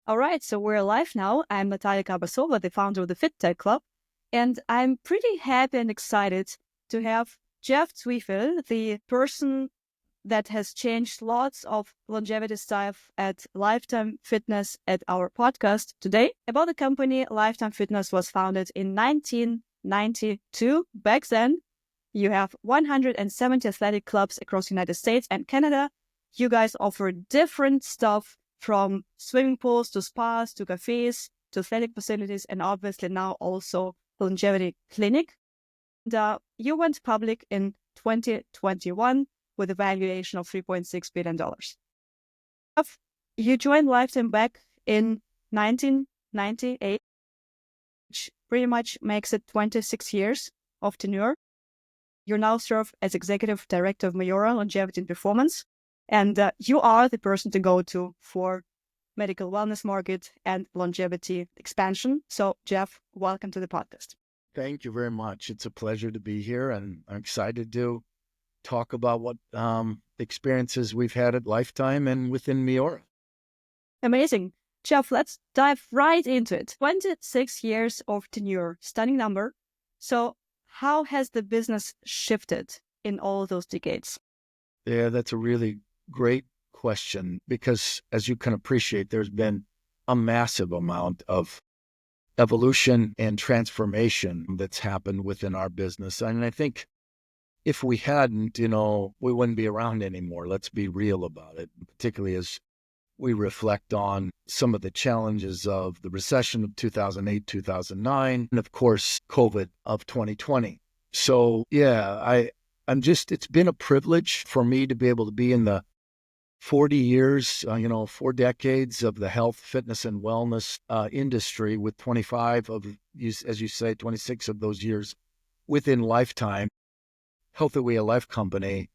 All right, so we're live now. I'm Natalia Kabasova, the founder of the Fit Tech Club, and I'm pretty happy and excited to have Jeff Zwiefel, the person that has changed lots of longevity stuff at Lifetime Fitness at our podcast today. About the company, Lifetime Fitness was founded in 1992. Back then, you have 170 athletic clubs across the United States and Canada. You guys offer different stuff from swimming pools to spas to cafes to athletic facilities, and obviously now also longevity clinic. And you went public in 2021 with a valuation of $3.6 billion. You joined Lifetime back in 1998, which pretty much makes it 26 years of tenure. You now serve as Executive Director of MIORA Longevity and Performance, and you are the person to go to for medical wellness market and longevity expansion. So, Jeff, welcome to the podcast. Thank you very much. It's a pleasure to be here, and I'm excited to talk about what experiences we've had at Lifetime and within MIORA. Amazing. Jeff, let's dive right into it. 26 years of tenure, stunning number. So how has the business shifted in all those decades? Yeah, that's a really great question because, as you can appreciate, there's been a massive amount of evolution and transformation that's happened within our business. And I think if we hadn't, we wouldn't be around anymore. Let's be real about it, particularly as we reflect on some of the challenges of the recession of 2008, 2009, and of course, COVID of 2020. So yeah, it's been a privilege for me to be able to be in the 40 years, 4 decades of the health, fitness, and wellness industry, with 25 of, as you say, 26 of those years within Lifetime, Healthy Way of Life company,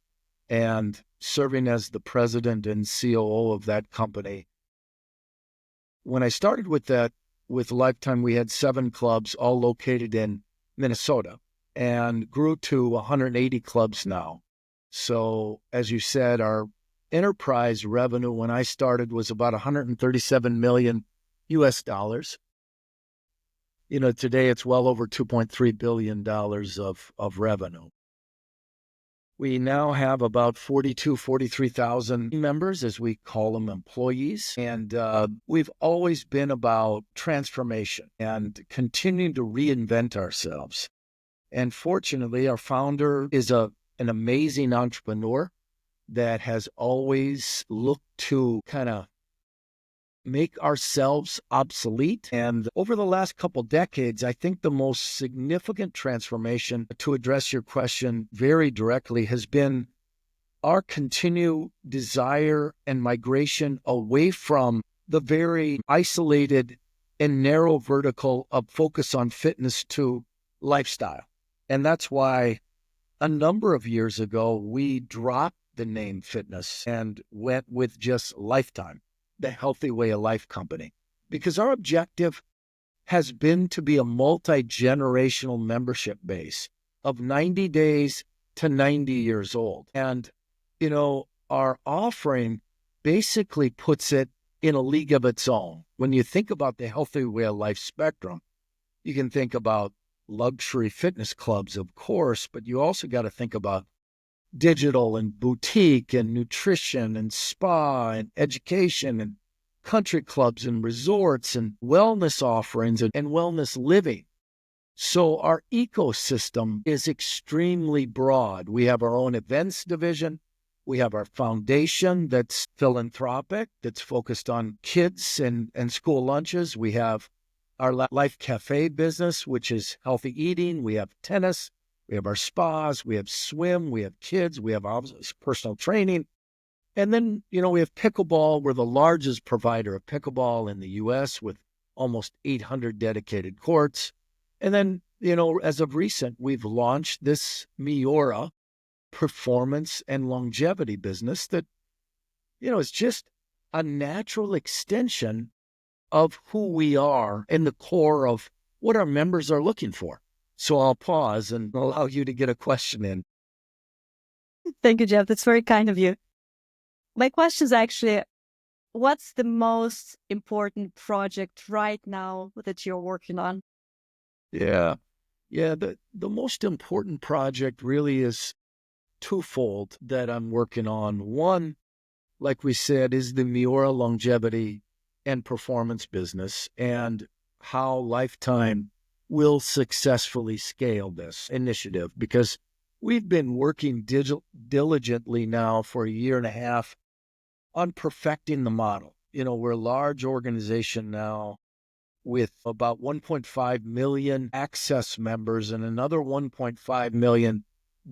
and serving as the president and COO of that company. When I started with Lifetime, we had 7 clubs, all located in Minnesota, and grew to 180 clubs now. So, as you said, our enterprise revenue when I started was about $137 million US dollars. Today it's well over $2.3 billion of revenue. We now have about 43,000 members, as we call them, employees. And we've always been about transformation and continuing to reinvent ourselves. And fortunately, our founder is an amazing entrepreneur that has always looked to kind of make ourselves obsolete. And over the last couple decades, I think the most significant transformation, to address your question very directly, has been our continued desire and migration away from the very isolated and narrow vertical of focus on fitness to lifestyle. And that's why a number of years ago, we dropped the name fitness and went with just Lifetime, the Healthy Way of Life company, because our objective has been to be a multi-generational membership base of 90 days to 90 years old. And, our offering basically puts it in a league of its own. When you think about the Healthy Way of Life spectrum, you can think about luxury fitness clubs, of course, but you also got to think about digital and boutique and nutrition and spa and education and country clubs and resorts and wellness offerings and wellness living. So our ecosystem is extremely broad. We have our own events division. We have our foundation that's philanthropic, that's focused on kids and school lunches. We have our Life Cafe business, which is healthy eating. We have tennis. We have our spas, we have swim, we have kids, we have personal training. And then, we have pickleball. We're the largest provider of pickleball in the U.S. with almost 800 dedicated courts. And then, as of recent, we've launched this MIORA performance and longevity business that, is just a natural extension of who we are and the core of what our members are looking for. So I'll pause and allow you to get a question in. Thank you, Jeff. That's very kind of you. My question is actually, what's the most important project right now that you're working on? Yeah. Yeah. The most important project really is twofold that I'm working on. One, like we said, is the MIORA longevity and performance business and how Lifetime will successfully scale this initiative, because we've been working diligently now for a year and a half on perfecting the model. We're a large organization now with about 1.5 million access members and another 1.5 million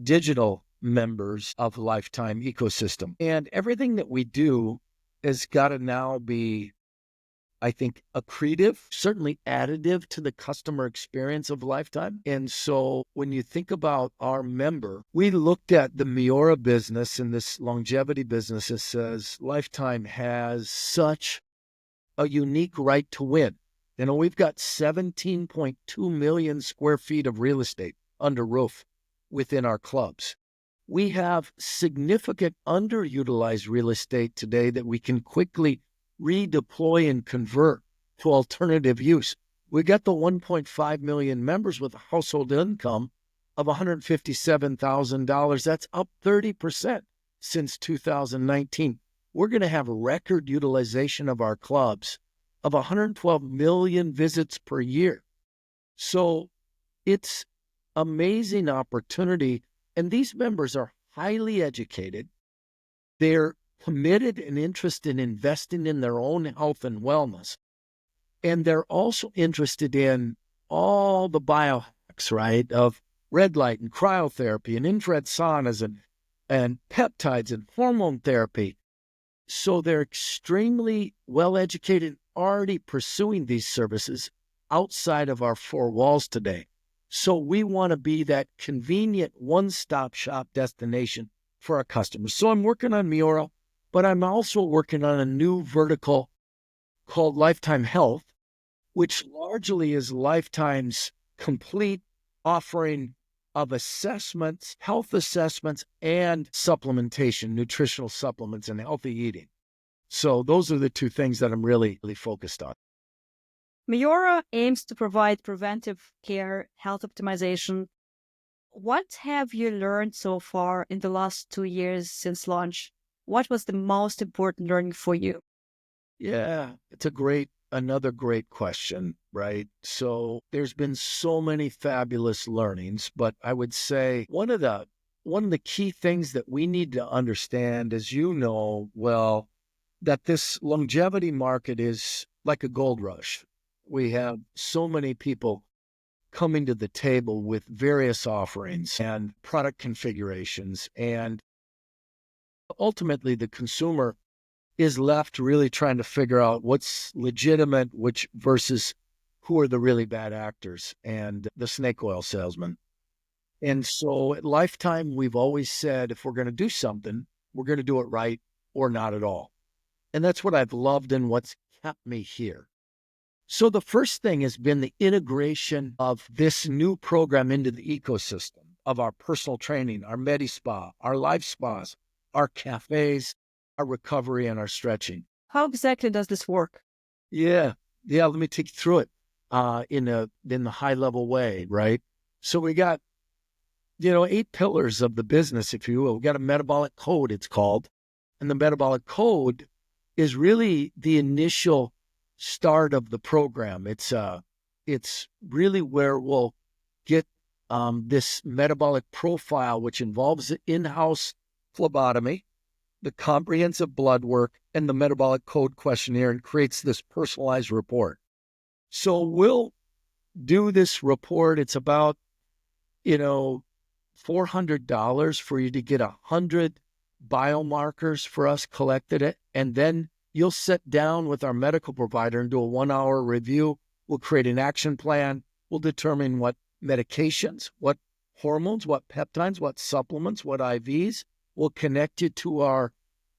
digital members of Lifetime ecosystem. And everything that we do has got to now be, I think, accretive, certainly additive to the customer experience of Lifetime. And so when you think about our member, we looked at the MIORA business and this longevity business that says Lifetime has such a unique right to win. We've got 17.2 million square feet of real estate under roof within our clubs. We have significant underutilized real estate today that we can quickly redeploy and convert to alternative use. We got the 1.5 million members with a household income of $157,000. That's up 30% since 2019. We're going to have record utilization of our clubs of 112 million visits per year. So it's amazing opportunity. And these members are highly educated. They're committed and interested in investing in their own health and wellness. And they're also interested in all the biohacks, right, of red light and cryotherapy and infrared saunas and peptides and hormone therapy. So they're extremely well-educated, already pursuing these services outside of our four walls today. So we want to be that convenient one-stop shop destination for our customers. So I'm working on MIORA, but I'm also working on a new vertical called Lifetime Health, which largely is Lifetime's complete offering of assessments, health assessments, and supplementation, nutritional supplements, and healthy eating. So those are the two things that I'm really focused on. MIORA aims to provide preventive care, health optimization. What have you learned so far in the last 2 years since launch? What was the most important learning for you? Yeah, it's another great question, right? So there's been so many fabulous learnings, but I would say one of the key things that we need to understand, as you know, well, that this longevity market is like a gold rush. We have so many people coming to the table with various offerings and product configurations. And ultimately, the consumer is left really trying to figure out what's legitimate, which versus who are the really bad actors and the snake oil salesman. And so at Lifetime, we've always said, if we're going to do something, we're going to do it right or not at all. And that's what I've loved and what's kept me here. So the first thing has been the integration of this new program into the ecosystem of our personal training, our MediSpa, our life spas, our cafes, our recovery, and our stretching. How exactly does this work? Yeah. Let me take you through it in the high level way, right? So we got 8 pillars of the business, if you will. We got a metabolic code, it's called, and the metabolic code is really the initial start of the program. It's really where we'll get this metabolic profile, which involves in-house phlebotomy, the comprehensive blood work, and the metabolic code questionnaire, and creates this personalized report. So we'll do this report. It's about, $400 for you to get 100 biomarkers for us collected it. And then you'll sit down with our medical provider and do a 1-hour review. We'll create an action plan. We'll determine what medications, what hormones, what peptides, what supplements, what IVs. We'll connect you to our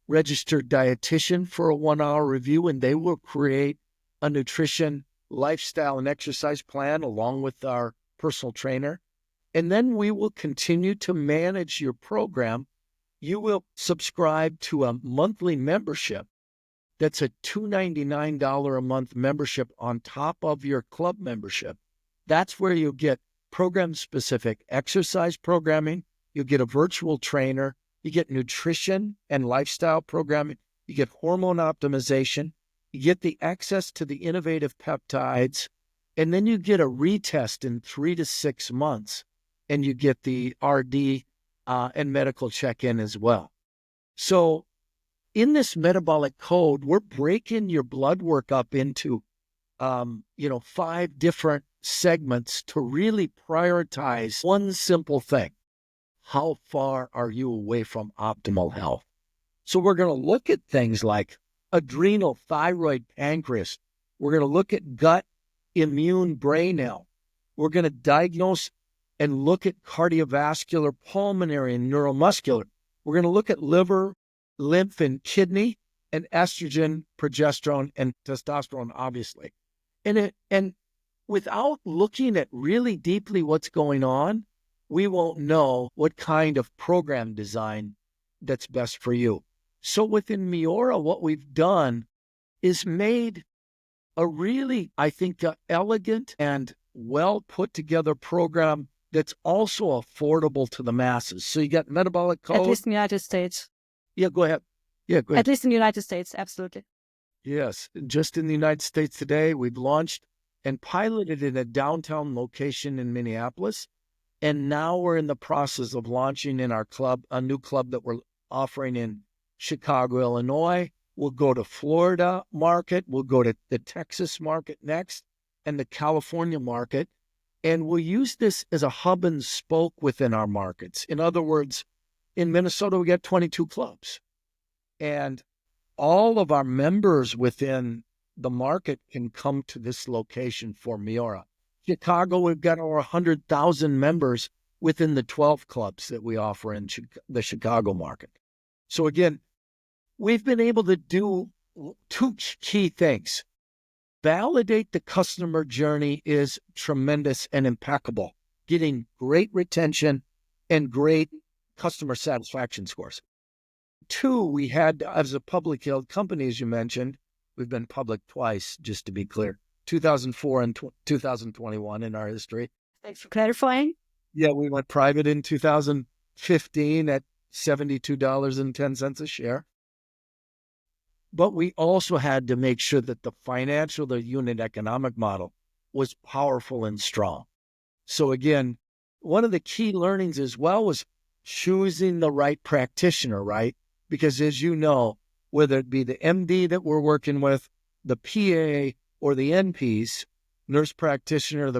registered dietitian for a 1-hour review, and they will create a nutrition, lifestyle, and exercise plan along with our personal trainer. And then we will continue to manage your program. You will subscribe to a monthly membership that's a $299 a month membership on top of your club membership. That's where you get program-specific exercise programming. You get a virtual trainer. You get nutrition and lifestyle programming. You get hormone optimization. You get the access to the innovative peptides. And then you get a retest in 3 to 6 months. And you get the RD and medical check-in as well. So in this metabolic code, we're breaking your blood work up into 5 different segments to really prioritize one simple thing. How far are you away from optimal health? So we're going to look at things like adrenal, thyroid, pancreas. We're going to look at gut, immune, brain health. We're going to diagnose and look at cardiovascular, pulmonary, and neuromuscular. We're going to look at liver, lymph, and kidney, and estrogen, progesterone, and testosterone, obviously. And without looking at really deeply what's going on, we won't know what kind of program design that's best for you. So within MIORA, what we've done is made a really, I think, elegant and well put together program that's also affordable to the masses. So you got metabolic code. At least in the United States. Yeah, go ahead. Yeah, go ahead. At least in the United States, absolutely. Yes, just in the United States today, we've launched and piloted in a downtown location in Minneapolis. And now we're in the process of launching in our club, a new club that we're offering in Chicago, Illinois. We'll go to Florida market. We'll go to the Texas market next and the California market. And we'll use this as a hub and spoke within our markets. In other words, in Minnesota, we got 22 clubs. And all of our members within the market can come to this location for MIORA. Chicago, we've got over 100,000 members within the 12 clubs that we offer in the Chicago market. So again, we've been able to do 2 key things. Validate the customer journey is tremendous and impeccable, getting great retention and great customer satisfaction scores. 2, we had, as a public held company, as you mentioned, we've been public twice, just to be clear, 2004 and 2021 in our history. Thanks for clarifying. Yeah, we went private in 2015 at $72.10 a share. But we also had to make sure that the unit economic model was powerful and strong. So again, one of the key learnings as well was choosing the right practitioner, right? Because as you know, whether it be the MD that we're working with, the PA or the NPs, nurse practitioner,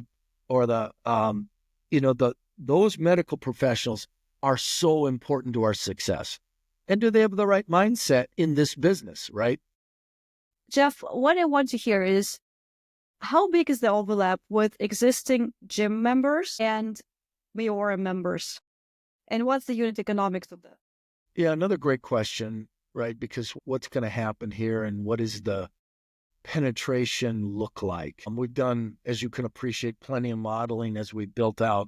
those medical professionals are so important to our success. And do they have the right mindset in this business, right? Jeff, what I want to hear is, how big is the overlap with existing gym members and MIORA members? And what's the unit economics of that? Yeah, another great question, right? Because what's going to happen here and what is the penetration look like? We've done, as you can appreciate, plenty of modeling as we built out,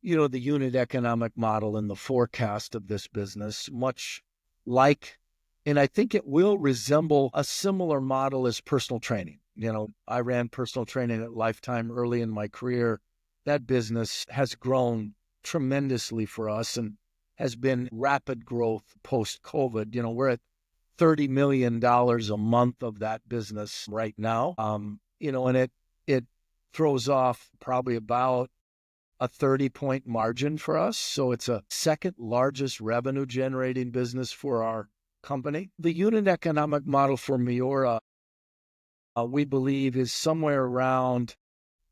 the unit economic model and the forecast of this business, much like, and I think it will resemble a similar model as personal training. I ran personal training at Lifetime early in my career. That business has grown tremendously for us and has been rapid growth post-COVID. We're at $30 million a month of that business right now. And it throws off probably about a 30-point margin for us. So it's a second largest revenue generating business for our company. The unit economic model for MIORA, we believe, is somewhere around,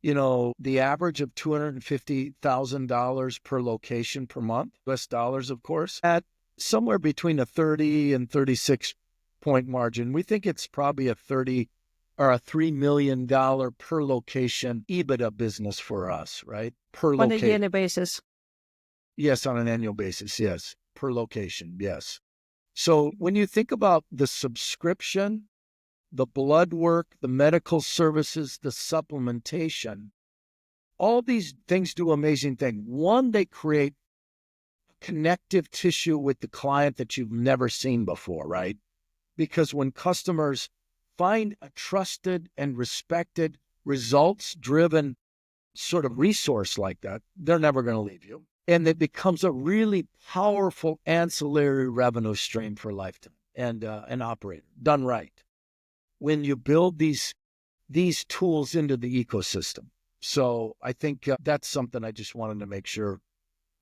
the average of $250,000 per location per month, US dollars, of course, at somewhere between a 30 and 36-point margin. We think it's probably a $3 million per location EBITDA business for us, right? Per location. On a yearly basis. Yes, on an annual basis, yes. Per location, yes. So when you think about the subscription, the blood work, the medical services, the supplementation, all these things do amazing things. One, they create connective tissue with the client that you've never seen before, right? because when customers find a trusted and respected, results-driven sort of resource like that, they're never going to leave you. And it becomes a really powerful ancillary revenue stream for Lifetime and an operator, done right, when you build these tools into the ecosystem. So I think that's something I just wanted to make sure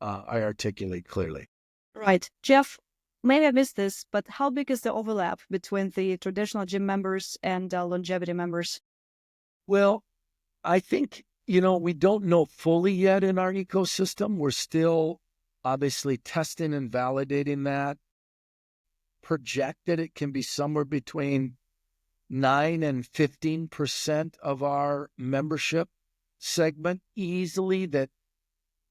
I articulate clearly. Right. Jeff, maybe I missed this, but how big is the overlap between the traditional gym members and longevity members? Well, I think, we don't know fully yet in our ecosystem. We're still obviously testing and validating that. Projected it can be somewhere between 9 and 15% of our membership segment easily that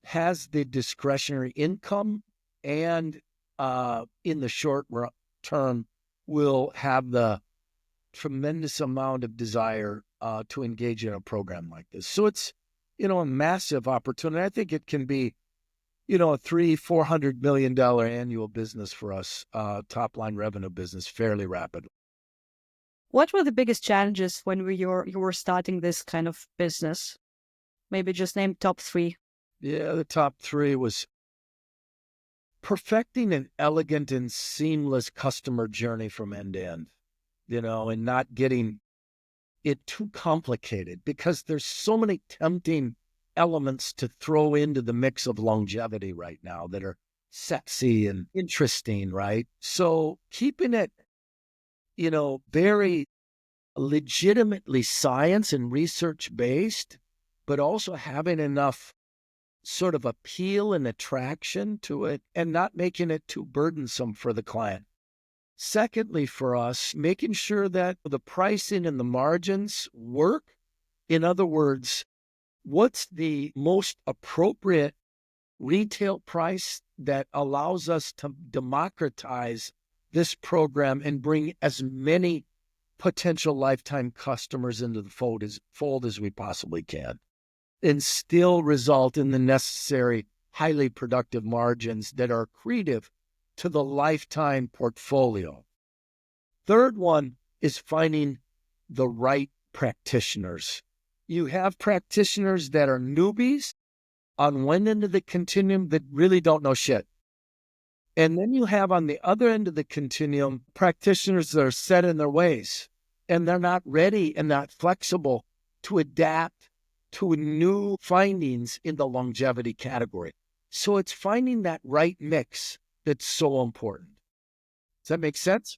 has the discretionary income and in the short term will have the tremendous amount of desire to engage in a program like this. So it's, a massive opportunity. I think it can be, a $300-400 million annual business for us, top line revenue business fairly rapidly. What were the biggest challenges when you were starting this kind of business? Maybe just name top 3. Yeah, the top 3 was perfecting an elegant and seamless customer journey from end to end, and not getting it too complicated, because there's so many tempting elements to throw into the mix of longevity right now that are sexy and interesting, right? So keeping it, very legitimately science and research based, but also having enough sort of appeal and attraction to it and not making it too burdensome for the client. Secondly, for us, making sure that the pricing and the margins work. In other words, what's the most appropriate retail price that allows us to democratize this program and bring as many potential lifetime customers into the fold as we possibly can, and still result in the necessary highly productive margins that are accretive to the lifetime portfolio. Third one is finding the right practitioners. You have practitioners that are newbies on one end of the continuum that really don't know shit. And then you have on the other end of the continuum practitioners that are set in their ways and they're not ready and not flexible to adapt to new findings in the longevity category. So it's finding that right mix that's so important. Does that make sense?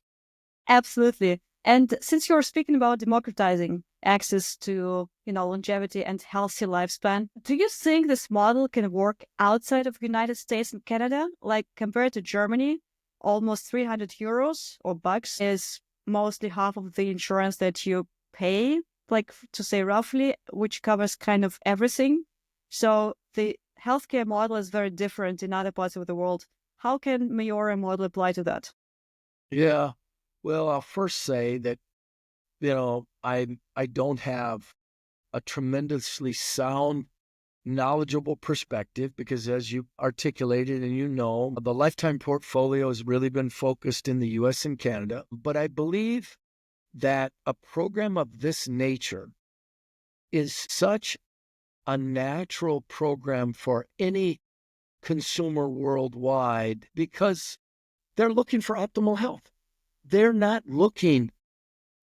Absolutely. And since you're speaking about democratizing access to, longevity and healthy lifespan, do you think this model can work outside of the United States and Canada? Like compared to Germany, almost 300 euros or bucks is mostly half of the insurance that you pay, like to say roughly, which covers kind of everything. So the healthcare model is very different in other parts of the world. How can MIORA model apply to that? Yeah. Well, I'll first say that, I don't have a tremendously sound, knowledgeable perspective because, as you articulated and the lifetime portfolio has really been focused in the U.S. and Canada. But I believe that a program of this nature is such a natural program for any consumer worldwide because they're looking for optimal health. They're not looking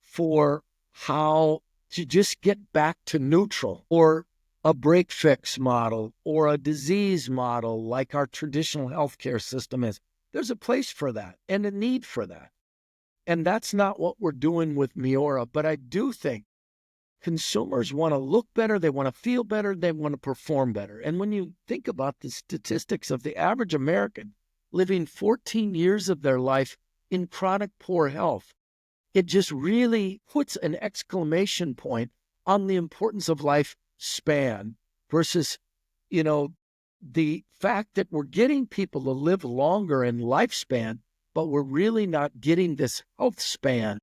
for how to just get back to neutral or a break fix model or a disease model like our traditional healthcare system is. There's a place for that and a need for that. And that's not what we're doing with MIORA. But I do think consumers want to look better, they want to feel better, they want to perform better. And when you think about the statistics of the average American living 14 years of their life in chronic poor health, it just really puts an exclamation point on the importance of lifespan versus, the fact that we're getting people to live longer in lifespan, but we're really not getting this health span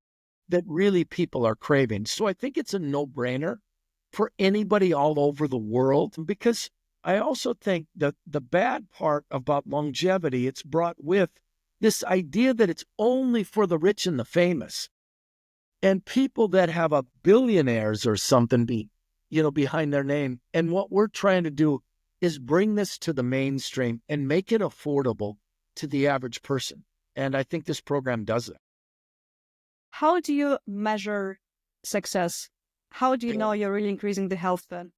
that really people are craving. So I think it's a no-brainer for anybody all over the world, because I also think that the bad part about longevity, it's brought with this idea that it's only for the rich and the famous. And people that have a billionaires or something behind their name. And what we're trying to do is bring this to the mainstream and make it affordable to the average person. And I think this program does it. How do you measure success? How do you know you're really increasing the health then?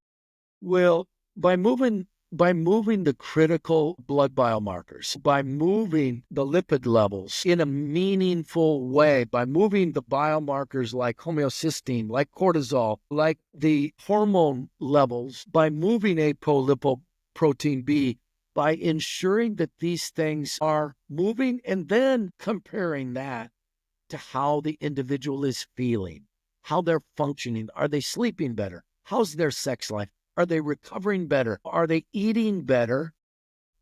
Well, by moving the critical blood biomarkers, by moving the lipid levels in a meaningful way, by moving the biomarkers like homeocysteine, like cortisol, like the hormone levels, by moving apolipoprotein B, by ensuring that these things are moving and then comparing that to how the individual is feeling, how they're functioning. Are they sleeping better? How's their sex life? Are they recovering better? Are they eating better?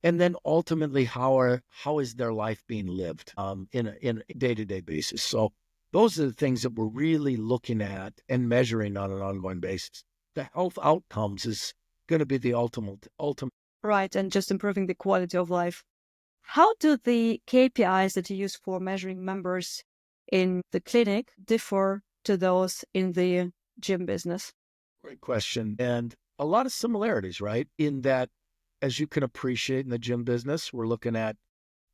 And then ultimately, how is their life being lived in a day-to-day basis? So those are the things that we're really looking at and measuring on an ongoing basis. The health outcomes is going to be the ultimate. Right, and just improving the quality of life. How do the KPIs that you use for measuring members in the clinic differ to those in the gym business? Great question. And a lot of similarities, right? In that, as you can appreciate in the gym business, we're looking at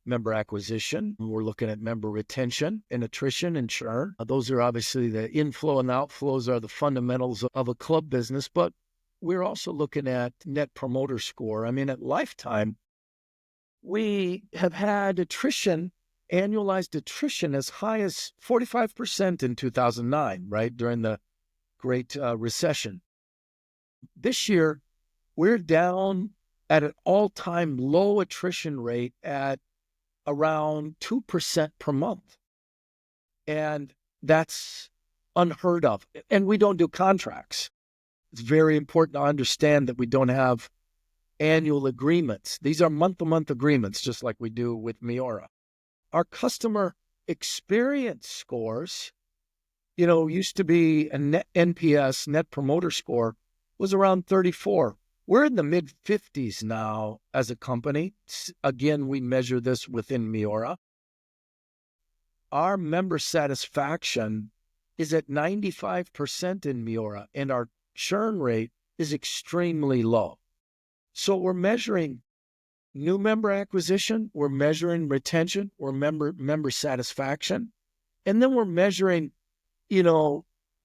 member acquisition, we're looking at member retention and attrition and churn. Those are obviously the inflow and outflows are the fundamentals of a club business, but we're also looking at net promoter score. I mean, at Lifetime, we have had annualized attrition as high as 45% in 2009, right? During the Great Recession. This year, we're down at an all-time low attrition rate at around 2% per month. And that's unheard of. And we don't do contracts. It's very important to understand that we don't have annual agreements. These are month-to-month agreements, just like we do with MIORA. Our customer experience scores, used to be a NPS, Net Promoter Score, was around 34. We're in the mid-50s now as a company. Again, we measure this within MIORA. Our member satisfaction is at 95% in MIORA, and our churn rate is extremely low. So we're measuring new member acquisition, we're measuring retention, we're member satisfaction, and then we're measuring,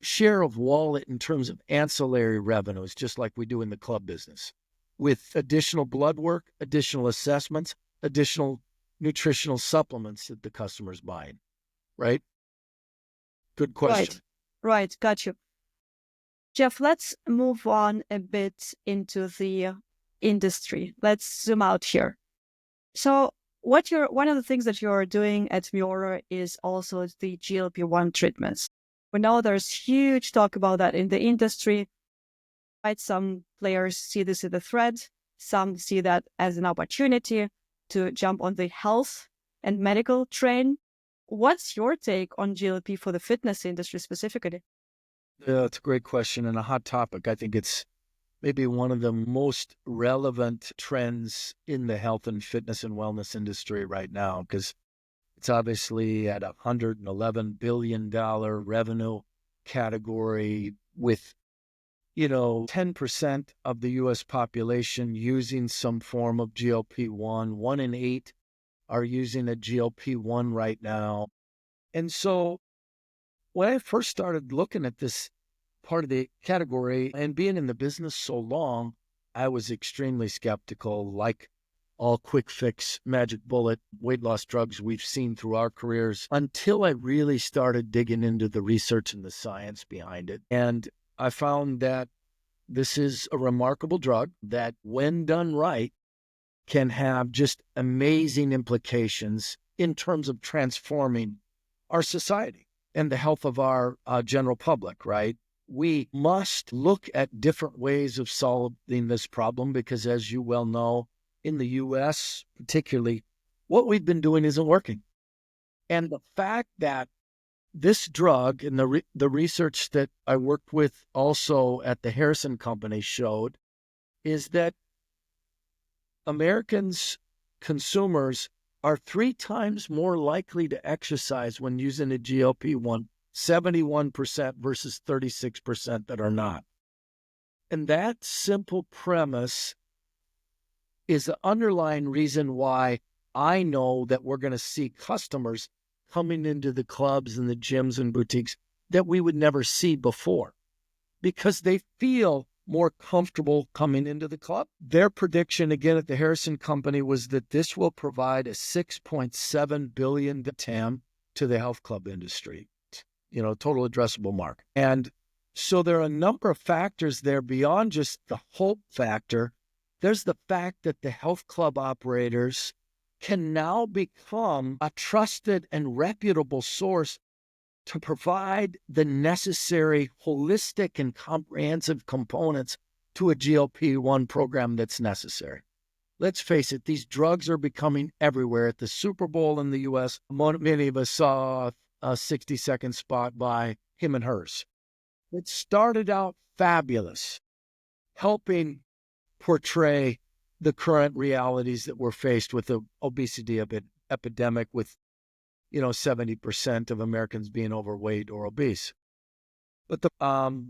share of wallet in terms of ancillary revenues, just like we do in the club business, with additional blood work, additional assessments, additional nutritional supplements that the customer's buying, right? Good question. Right. Got you. Jeff, let's move on a bit into the industry. Let's zoom out here. So one of the things that you're doing at MIORA is also the GLP-1 treatments. We know there's huge talk about that in the industry. Right? Some players see this as a threat. Some see that as an opportunity to jump on the health and medical train. What's your take on GLP for the fitness industry specifically? Yeah, it's a great question and a hot topic. I think it's maybe one of the most relevant trends in the health and fitness and wellness industry right now, because it's obviously at $111 billion revenue category with, 10% of the U.S. population using some form of GLP-1. 1 in 8 are using a GLP-1 right now. And so when I first started looking at this part of the category and being in the business so long, I was extremely skeptical, like all quick fix, magic bullet weight loss drugs we've seen through our careers, until I really started digging into the research and the science behind it. And I found that this is a remarkable drug that, when done right, can have just amazing implications in terms of transforming our society and the health of our general public, right? We must look at different ways of solving this problem because, as you well know, in the U.S. particularly, what we've been doing isn't working. And the fact that this drug and the research that I worked with also at the Harrison Company showed is that Americans, consumers, are 3 times more likely to exercise when using a GLP-1, 71% versus 36% that are not. And that simple premise is the underlying reason why I know that we're going to see customers coming into the clubs and the gyms and boutiques that we would never see before, because they feel more comfortable coming into the club. Their prediction, again, at the Harrison Company was that this will provide a $6.7 billion TAM to the health club industry, total addressable market. And so there are a number of factors there beyond just the hope factor. There's the fact that the health club operators can now become a trusted and reputable source to provide the necessary holistic and comprehensive components to a GLP-1 program that's necessary. Let's face it, these drugs are becoming everywhere. At the Super Bowl in the U.S., many of us saw a 60-second spot by him and hers. It started out fabulous, helping portray the current realities that we're faced with the obesity epidemic, with 70% of Americans being overweight or obese. But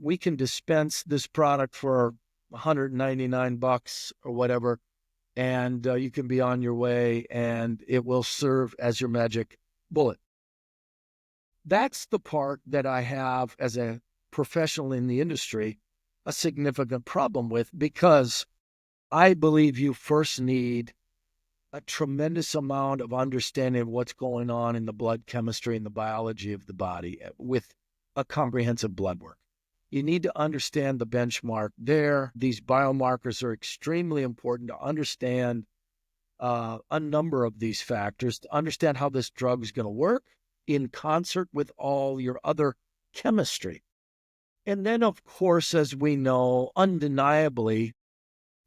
we can dispense this product for $199 or whatever, and you can be on your way, and it will serve as your magic bullet. That's the part that I have, as a professional in the industry, a significant problem with, because I believe you first need a tremendous amount of understanding of what's going on in the blood chemistry and the biology of the body with a comprehensive blood work. You need to understand the benchmark there. These biomarkers are extremely important to understand a number of these factors, to understand how this drug is going to work in concert with all your other chemistry. And then, of course, as we know, undeniably,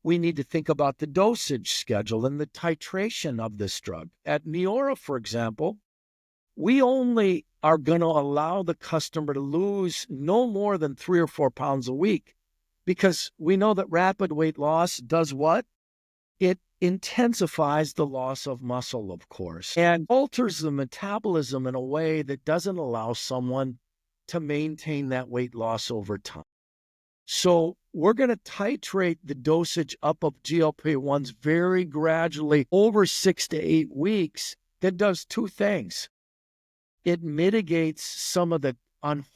we need to think about the dosage schedule and the titration of this drug. At MIORA, for example, we only are going to allow the customer to lose no more than 3 or 4 pounds a week, because we know that rapid weight loss does what? It intensifies the loss of muscle, of course, and alters the metabolism in a way that doesn't allow someone to maintain that weight loss over time. So we're going to titrate the dosage up of GLP-1s very gradually over 6 to 8 weeks. That does 2 things. It mitigates some of the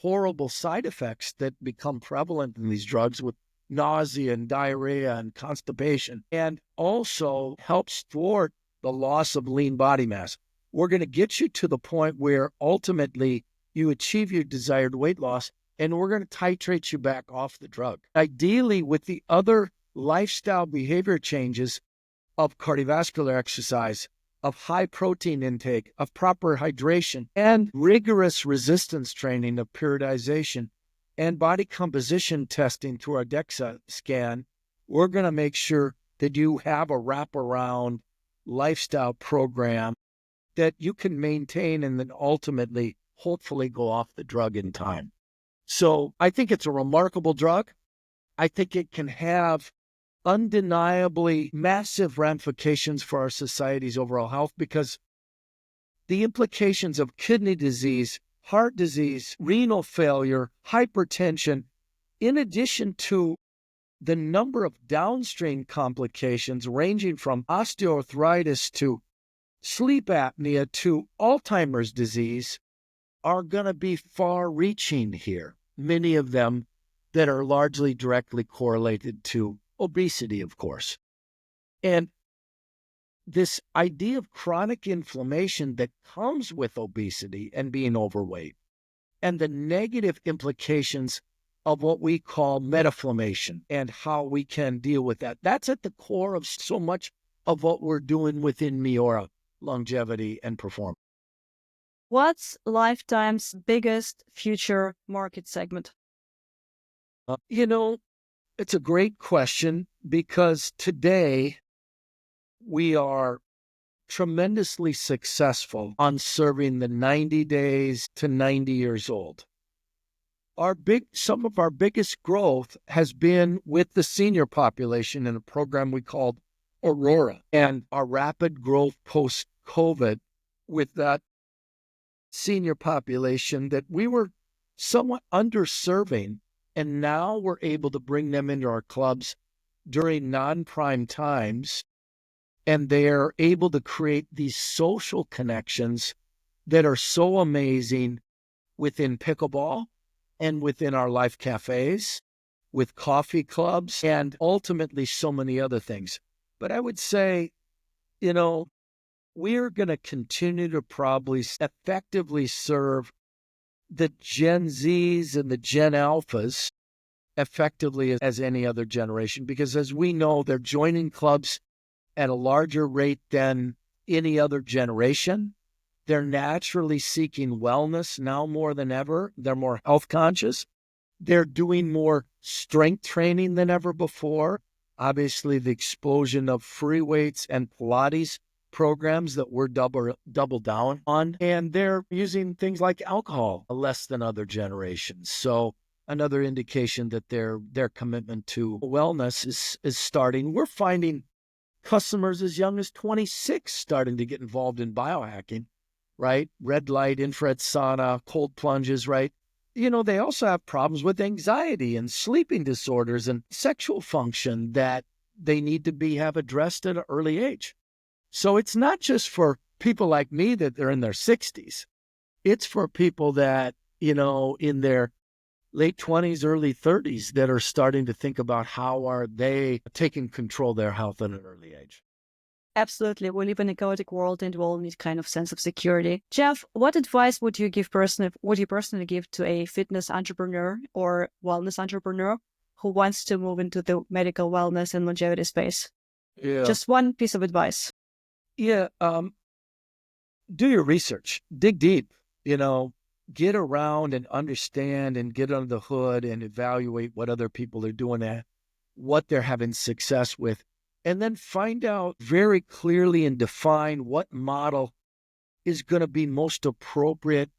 horrible side effects that become prevalent in these drugs, with nausea and diarrhea and constipation, and also helps thwart the loss of lean body mass. We're going to get you to the point where ultimately you achieve your desired weight loss, and we're going to titrate you back off the drug. Ideally, with the other lifestyle behavior changes of cardiovascular exercise, of high protein intake, of proper hydration, and rigorous resistance training of periodization, and body composition testing through our DEXA scan, we're going to make sure that you have a wraparound lifestyle program that you can maintain and then ultimately, hopefully, go off the drug in time. So I think it's a remarkable drug. I think it can have undeniably massive ramifications for our society's overall health, because the implications of kidney disease, heart disease, renal failure, hypertension, in addition to the number of downstream complications ranging from osteoarthritis to sleep apnea to Alzheimer's disease, are going to be far-reaching here, many of them that are largely directly correlated to obesity, of course. And this idea of chronic inflammation that comes with obesity and being overweight, and the negative implications of what we call metaflammation and how we can deal with that, that's at the core of so much of what we're doing within MIORA, longevity and performance. What's Lifetime's biggest future market segment? It's a great question, because today we are tremendously successful on serving the 90 days to 90 years old. Some of our biggest growth has been with the senior population in a program we called Aurora, and our rapid growth post COVID with that senior population that we were somewhat underserving, and now we're able to bring them into our clubs during non-prime times, and they're able to create these social connections that are so amazing within pickleball and within our life cafes, with coffee clubs, and ultimately so many other things. But I would say, we're going to continue to probably effectively serve the Gen Zs and the Gen Alphas effectively as any other generation, because as we know, they're joining clubs at a larger rate than any other generation. They're naturally seeking wellness now more than ever. They're more health conscious. They're doing more strength training than ever before. Obviously, the explosion of free weights and Pilates programs that we're double down on. And they're using things like alcohol less than other generations. So another indication that their commitment to wellness is starting. We're finding customers as young as 26 starting to get involved in biohacking, right? Red light, infrared sauna, cold plunges, right? They also have problems with anxiety and sleeping disorders and sexual function that they need to have addressed at an early age. So it's not just for people like me that they're in their 60s. It's for people that, in their late 20s, early 30s that are starting to think about how are they taking control of their health at an early age. Absolutely. We live in a chaotic world and we all need kind of sense of security. Jeff, what advice would you personally give to a fitness entrepreneur or wellness entrepreneur who wants to move into the medical wellness and longevity space? Yeah. Just one piece of advice. Yeah. Do your research, dig deep, get around and understand and get under the hood and evaluate what other people are doing, what they're having success with. And then find out very clearly and define what model is going to be most appropriate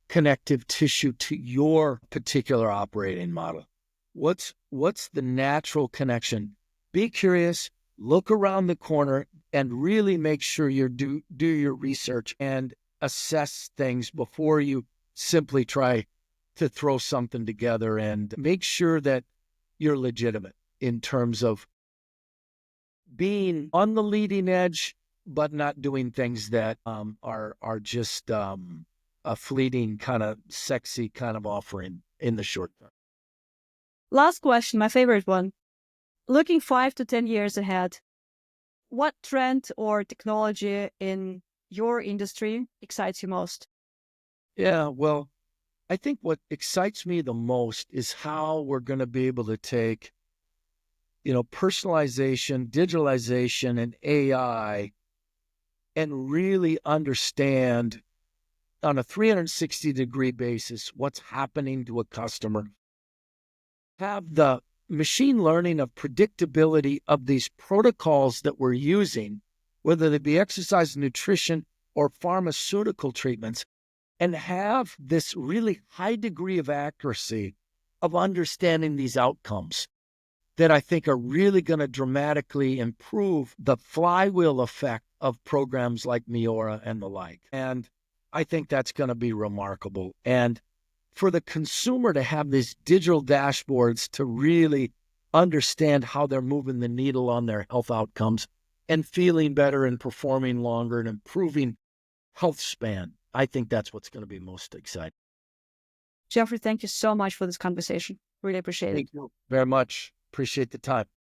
connective tissue to your particular operating model. What's the natural connection? Be curious, look around the corner, and really make sure you do your research and assess things before you simply try to throw something together, and make sure that you're legitimate in terms of being on the leading edge, but not doing things that are just a fleeting kind of sexy kind of offering in the short term. Last question, my favorite one. Looking 5 to 10 years ahead, what trend or technology in your industry excites you most? Yeah, well, I think what excites me the most is how we're going to be able to take personalization, digitalization, and AI, and really understand on a 360-degree basis what's happening to a customer. Have the machine learning of predictability of these protocols that we're using, whether they be exercise, nutrition, or pharmaceutical treatments, and have this really high degree of accuracy of understanding these outcomes that I think are really going to dramatically improve the flywheel effect of programs like MIORA and the like. And I think that's going to be remarkable. And for the consumer to have these digital dashboards to really understand how they're moving the needle on their health outcomes and feeling better and performing longer and improving health span, I think that's what's going to be most exciting. Jeffrey, thank you so much for this conversation. Really appreciate it. Thank you very much. Appreciate the time.